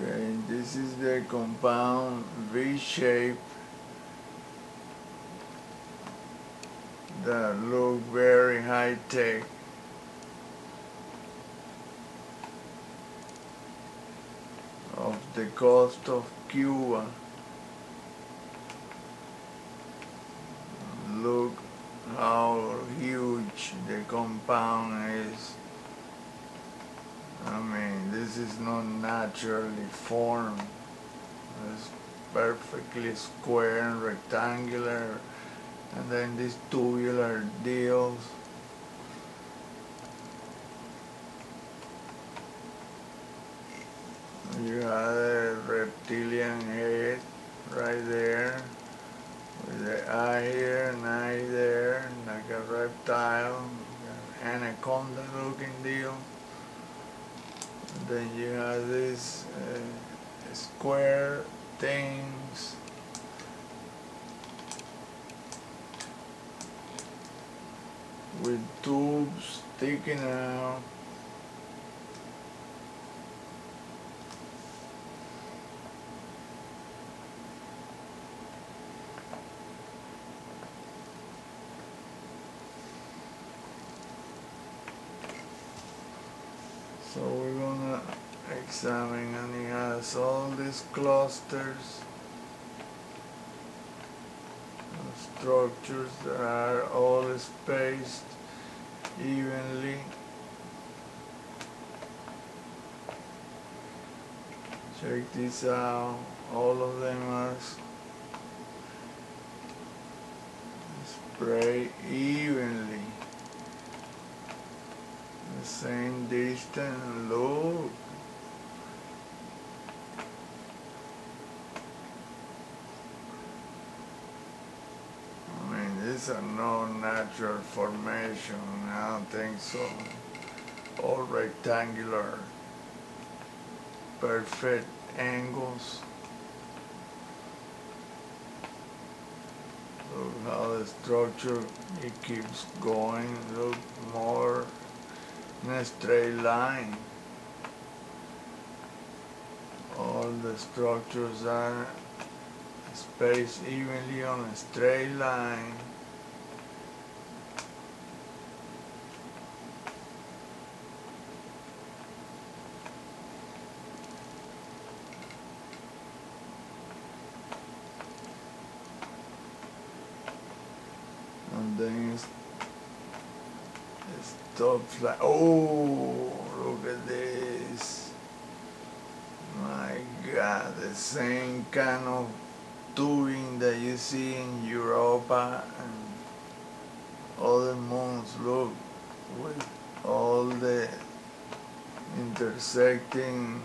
Okay, this is the compound V shape that look very high tech. Of the coast of Cuba. Look how huge the compound is. I mean, this is not naturally formed. It's perfectly square and rectangular, and then these tubular deals. You have a reptilian head right there, with the eye here and eye there, like a reptile, anaconda looking deal. And then you have these square things. With tubes sticking out. So we're gonna examine, and he has all these clusters of structures that are all spaced evenly. Check this out, all of them are sprayed evenly. The same distance, look. I mean, these are no natural formation, I don't think so. All rectangular, perfect angles. Look how the structure, it keeps going, look more in a straight line. All the structures are spaced evenly on a straight line. And then it stops like, oh, look at this. My God, the same kind of tubing that you see in Europa and other moons. Look, with all the intersecting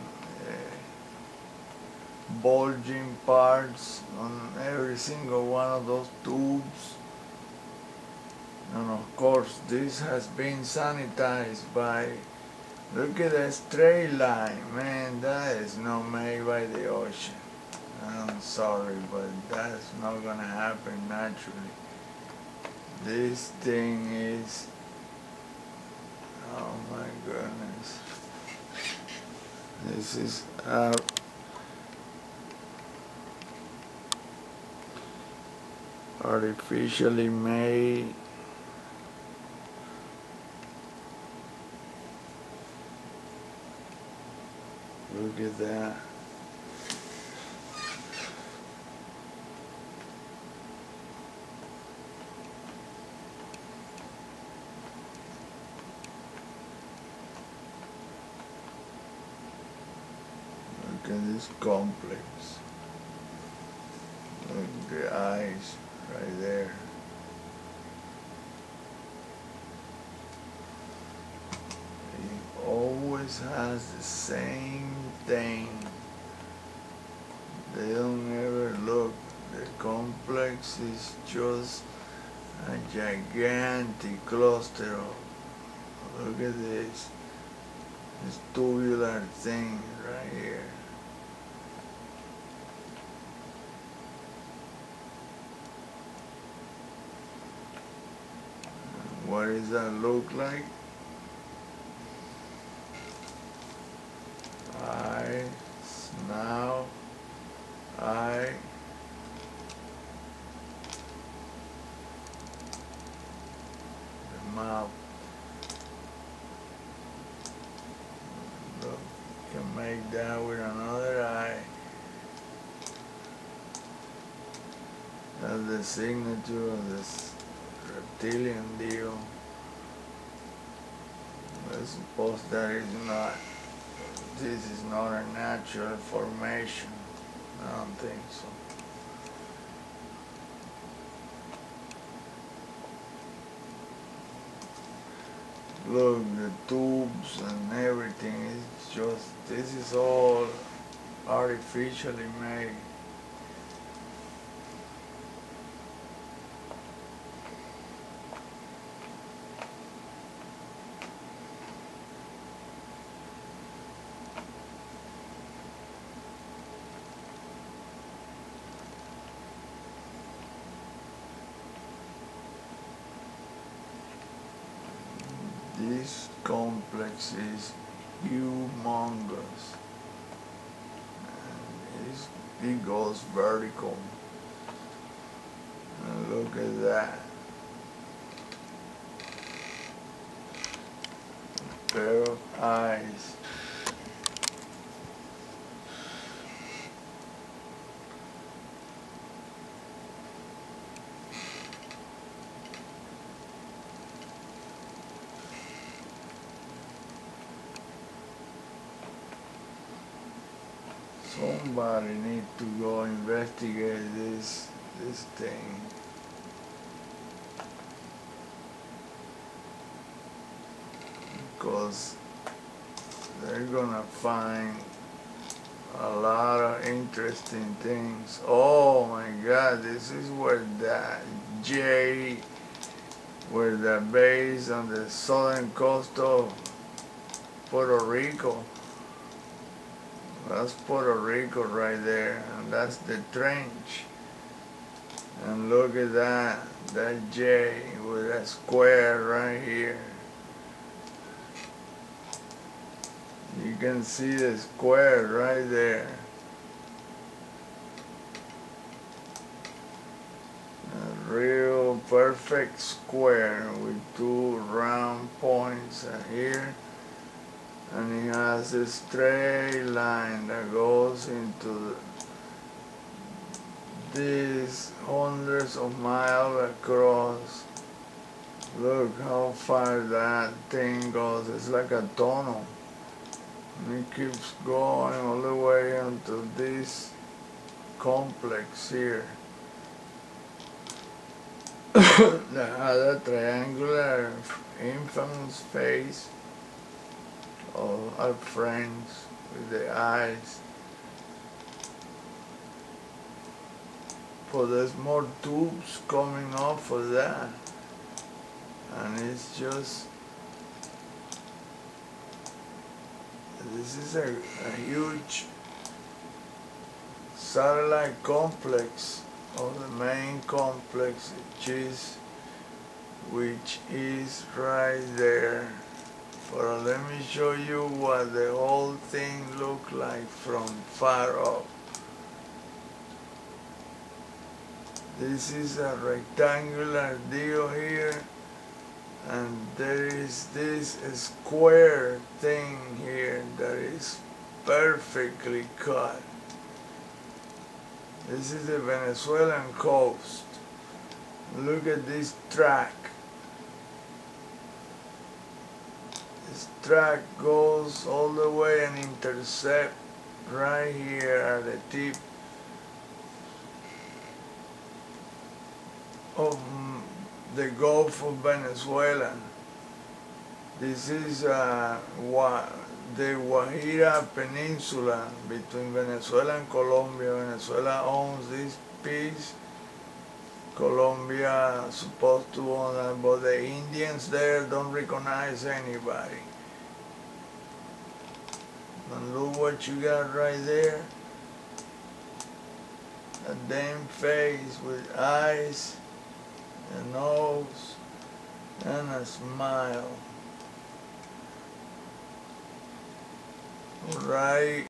bulging parts on every single one of those tubes. And of course, this has been sanitized by, look at that straight line, man, that is not made by the ocean. I'm sorry, but that's not gonna happen naturally. This thing is, oh my goodness. This is artificially made. Look at that. Look at this complex. Look at the eyes right there. It always has the same thing. They don't ever look. The complex is just a gigantic cluster of, look at this tubular thing right here. What does that look like? I make that with another eye. That's the signature of this reptilian deal. I suppose that is not, this is not a natural formation. I don't think so. Look, the tubes and everything is just, this is all artificially made. This complex is humongous, and it goes vertical, and look at that, a pair of eyes. Somebody need to go investigate this thing. Because they're gonna find a lot of interesting things. Oh my God, this is where that J, where the base on the southern coast of Puerto Rico. That's Puerto Rico right there, and that's the trench. And look at that J with a square right here. You can see the square right there. A real perfect square with two round points here. And it has a straight line that goes into these hundreds of miles across. Look how far that thing goes. It's like a tunnel. And it keeps going all the way into this complex here. That had a triangular infamous face of our friends with the eyes. But there's more tubes coming off of that, and it's just, this is a huge satellite complex of the main complex, which is right there. But let me show you what the whole thing looks like from far up. This is a rectangular deal here, and there is this square thing here that is perfectly cut. This is the Venezuelan coast. Look at this track. This track goes all the way and intercept right here at the tip of the Gulf of Venezuela. This is the Guajira Peninsula between Venezuela and Colombia. Venezuela owns this piece. Colombia is supposed to own that, but the Indians there don't recognize anybody. And look what you got right there. A damn face with eyes, a nose, and a smile. Right